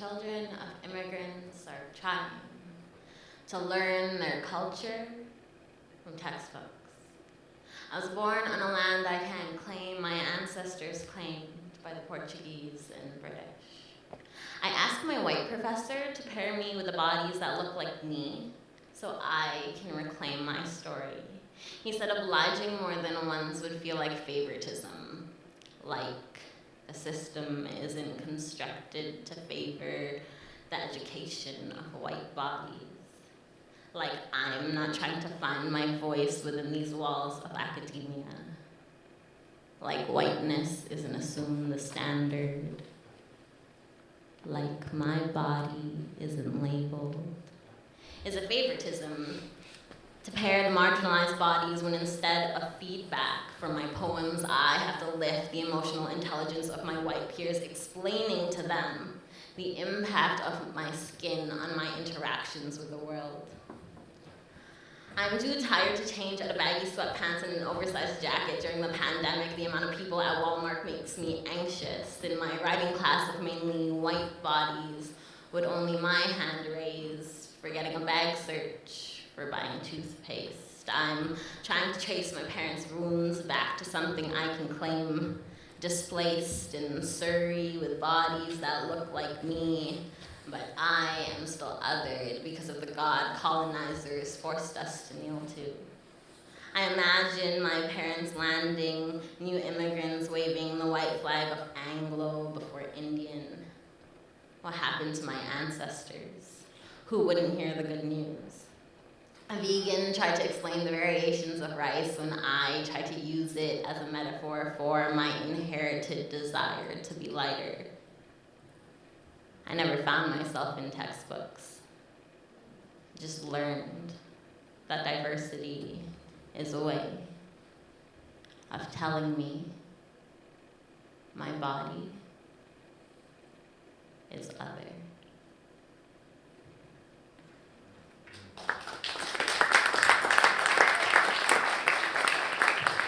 children of immigrants are trying to learn their culture from textbooks. I was born on a land I can't claim my ancestors claimed by the Portuguese and British. I asked my white professor to pair me with the bodies that look like me so I can reclaim my story. He said obliging more than once would feel like favoritism, like the system isn't constructed to favor the education of white bodies. Like I'm not trying to find my voice within these walls of academia. Like whiteness isn't assumed the standard. Like my body isn't labeled. Is a favoritism to pair the marginalized bodies when instead of feedback from my poems, I have to lift the emotional intelligence of my white peers, explaining to them the impact of my skin on my interactions with the world. I'm too tired to change out of baggy sweatpants and an oversized jacket during the pandemic. The amount of people at Walmart makes me anxious. In my writing class of mainly white bodies, would only my hand raise for getting a bag search for buying toothpaste. I'm trying to trace my parents' wounds back to something I can claim, displaced in Surrey with bodies that look like me, but I am still othered because of the God colonizers forced us to kneel to. I imagine my parents landing, new immigrants waving the white flag of Anglo before Indian. What happened to my ancestors? Who wouldn't hear the good news? A vegan tried to explain the variations of rice when I tried to use it as a metaphor for my inherited desire to be lighter. I never found myself in textbooks. Just learned that diversity is a way of telling me my body is other.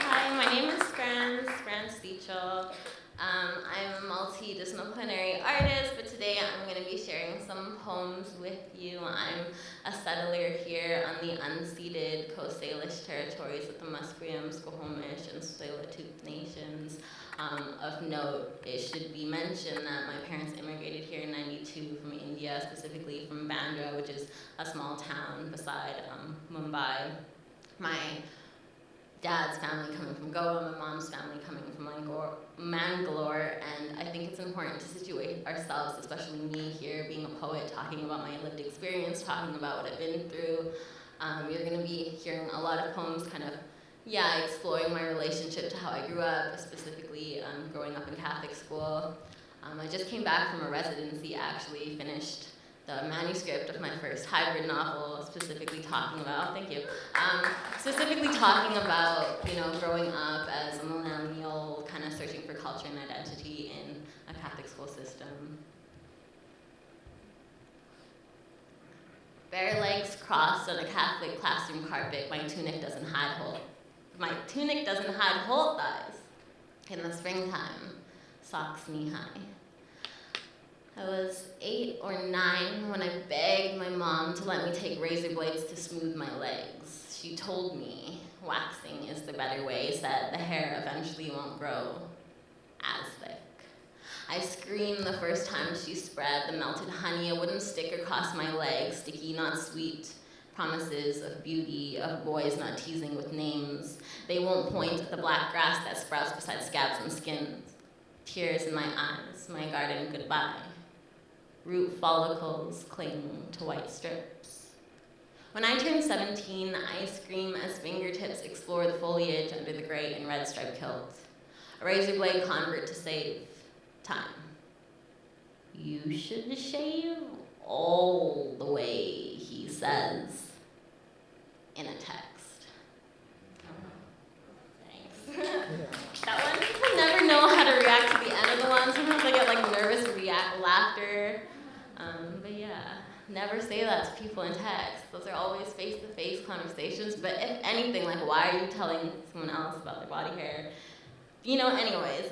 Hi, my name is Franz Seachel. I'm a multidisciplinary artist, but today I'm going to be sharing some poems with you. I'm a settler here on the unceded Coast Salish territories of the Musqueam, Squamish, and Tsleil-Waututh nations. Of note, it should be mentioned that my parents immigrated here in '92 from India, specifically from Bandra, which is a small town beside Mumbai. My dad's family coming from Goa, my mom's family coming from Mangalore, and I think it's important to situate ourselves, especially me here, being a poet, talking about my lived experience, talking about what I've been through. You're going to be hearing a lot of poems kind of, exploring my relationship to how I grew up, specifically growing up in Catholic school. I just came back from a residency, actually finished the manuscript of my first hybrid novel, specifically talking about, growing up as a millennial, kind of searching for culture and identity in a Catholic school system. Bare legs crossed on a Catholic classroom carpet, my tunic doesn't hide whole thighs. In the springtime, socks knee-high. I was 8 or 9 when I begged my mom to let me take razor blades to smooth my legs. She told me waxing is the better way, said the hair eventually won't grow as thick. I screamed the first time she spread the melted honey, a wooden stick across my legs, sticky, not sweet, promises of beauty, of boys not teasing with names. They won't point at the black grass that sprouts beside scabs and skins. Tears in my eyes, my garden goodbye. Root follicles cling to white strips. When I turn 17, I scream as fingertips explore the foliage under the gray and red striped kilt. A razor blade convert to save time. You should shave all the way, he says, in a text. Thanks. That one, people never know how to react to the end of the one. Sometimes I get nervous laughter. Never say that to people in text. Those are always face-to-face conversations. But if anything, why are you telling someone else about their body hair? Anyways,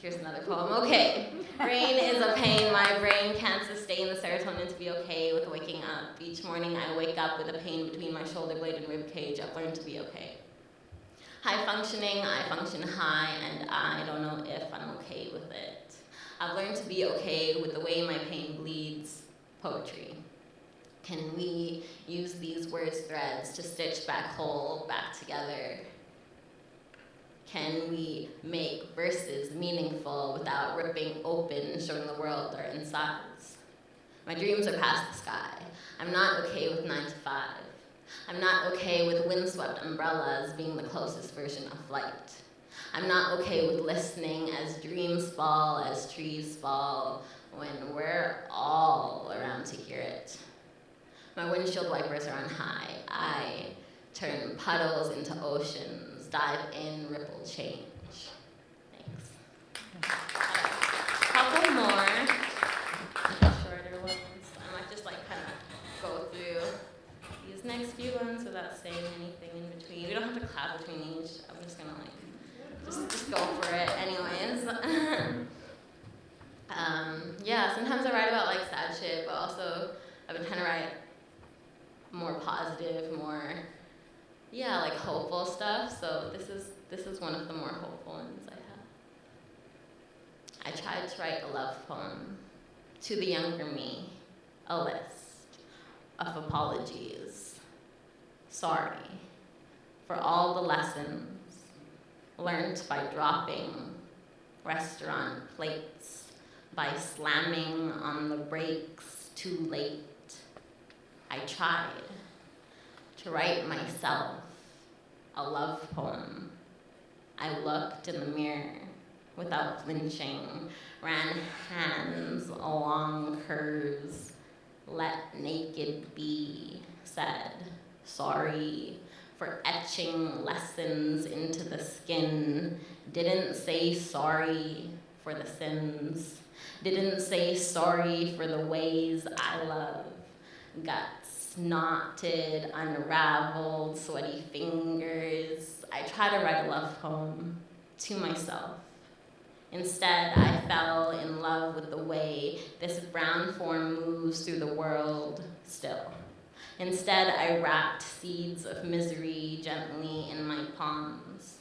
Here's another poem. Okay. Rain is a pain. My brain can't sustain the serotonin to be okay with waking up. Each morning I wake up with a pain between my shoulder blade and rib cage. I've learned to be okay. High functioning, I function high, and I don't know if I'm okay with it. I've learned to be okay with the way my pain bleeds. Poetry. Can we use these words threads to stitch back whole, back together? Can we make verses meaningful without ripping open, showing the world our insides? My dreams are past the sky. I'm not okay with 9 to 5. I'm not okay with windswept umbrellas being the closest version of flight. I'm not okay with listening as dreams fall, as trees fall, when we're all around to hear it. My windshield wipers are on high. I turn puddles into oceans, dive in, ripple change. Thanks. Couple more shorter ones. I might just like kind of go through these next few ones without saying anything in between. We don't have to clap between each. I'm just gonna like just go for it anyways. Yeah, sometimes I write about like sad shit, but also I've been trying to write more positive, more like hopeful stuff. So this is one of the more hopeful ones I have. I tried to write a love poem to the younger me, a list of apologies. Sorry for all the lessons learned by dropping restaurant plates, by slamming on the brakes too late. I tried to write myself a love poem. I looked in the mirror without flinching, ran hands along curves, let naked be, said sorry for etching lessons into the skin, didn't say sorry for the sins, didn't say sorry for the ways I love, guts, knotted, unraveled, sweaty fingers. I try to write a love poem to myself. Instead, I fell in love with the way this brown form moves through the world still. Instead, I wrapped seeds of misery gently in my palms,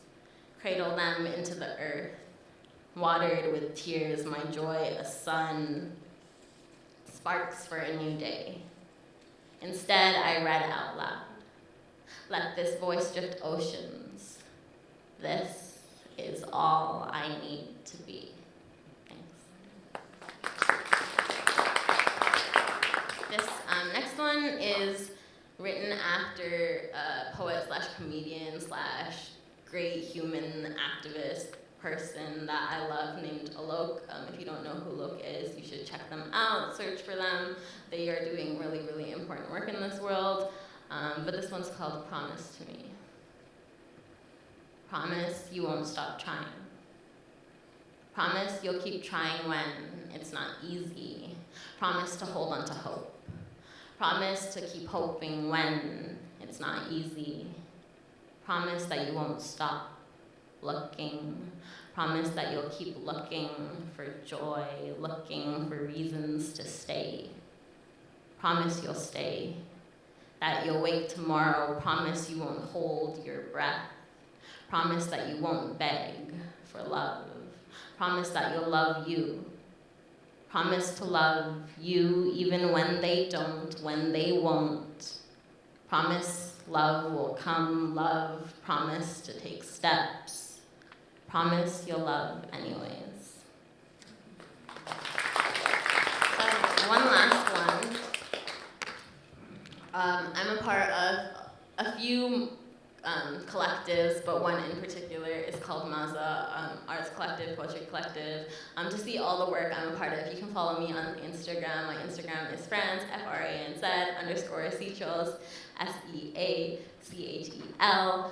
cradled them into the earth, watered with tears my joy, a sun, sparks for a new day. Instead, I read out loud, let this voice drift oceans. This is all I need to be. Thanks. This next one is written after a poet / comedian / great human activist person that I love named Alok. If you don't know who Alok is, you should check them out, search for them. They are doing really, really important work in this world. But this one's called Promise to Me. Promise you won't stop trying. Promise you'll keep trying when it's not easy. Promise to hold on to hope. Promise to keep hoping when it's not easy. Promise that you won't stop looking. Promise that you'll keep looking for joy, looking for reasons to stay. Promise you'll stay. That you'll wake tomorrow. Promise you won't hold your breath. Promise that you won't beg for love. Promise that you'll love you. Promise to love you even when they don't, when they won't. Promise love will come, love. Promise to take steps. Promise you'll love anyways. So, one last one. I'm a part of a few collectives, but one in particular is called Maza Arts Collective, Poetry Collective. To see all the work I'm a part of, you can follow me on Instagram. My Instagram is Franz, FRANZ_Seachel, SEACHEL.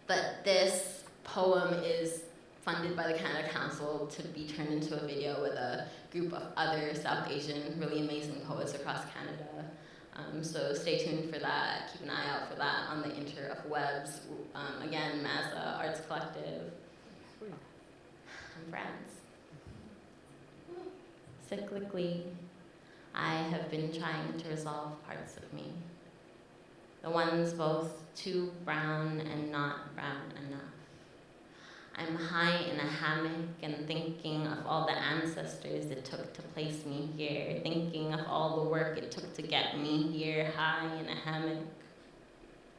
But this poem is funded by the Canada Council to be turned into a video with a group of other South Asian, really amazing poets across Canada. So stay tuned for that. Keep an eye out for that on the interwebs. Again, Maza Arts Collective. I'm friends. Cyclically, I have been trying to resolve parts of me. The ones both too brown and not brown enough. I'm high in a hammock and thinking of all the ancestors it took to place me here, thinking of all the work it took to get me here, high in a hammock.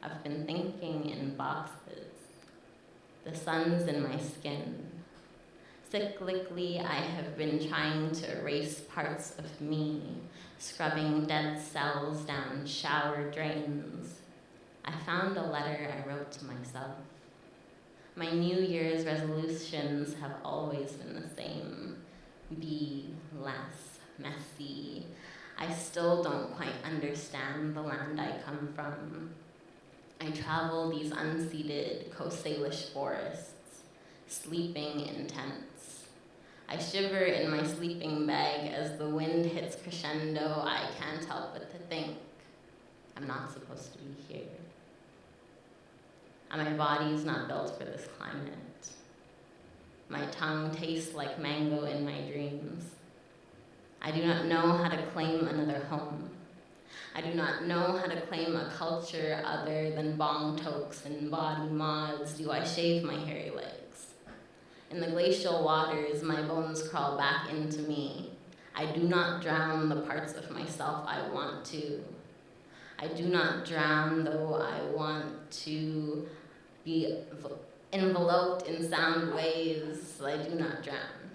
I've been thinking in boxes. The sun's in my skin. Cyclically, I have been trying to erase parts of me, scrubbing dead cells down shower drains. I found a letter I wrote to myself. My New Year's resolutions have always been the same. Be less messy. I still don't quite understand the land I come from. I travel these unceded Coast Salish forests, sleeping in tents. I shiver in my sleeping bag as the wind hits crescendo. I can't help but to think, I'm not supposed to be here. And my body's not built for this climate. My tongue tastes like mango in my dreams. I do not know how to claim another home. I do not know how to claim a culture other than bong tokes and body mods. Do I shave my hairy legs? In the glacial waters, my bones crawl back into me. I do not drown the parts of myself I want to. I do not drown, though I want to be enveloped in sound waves. I do not drown.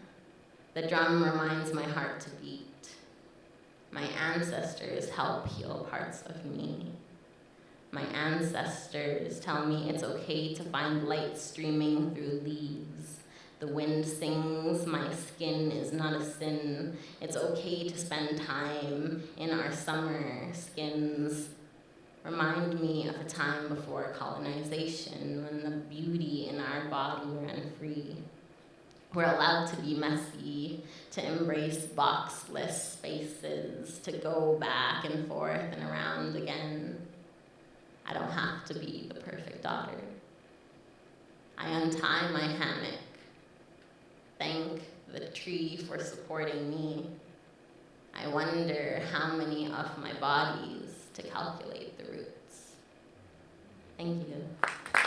The drum reminds my heart to beat. My ancestors help heal parts of me. My ancestors tell me it's okay to find light streaming through leaves. The wind sings, my skin is not a sin. It's okay to spend time in our summer skins. Remind me of a time before colonization when the beauty in our body ran free. We're allowed to be messy, to embrace boxless spaces, to go back and forth and around again. I don't have to be the perfect daughter. I untie my hammock. Thank the tree for supporting me. I wonder how many of my bodies to calculate the roots. Thank you.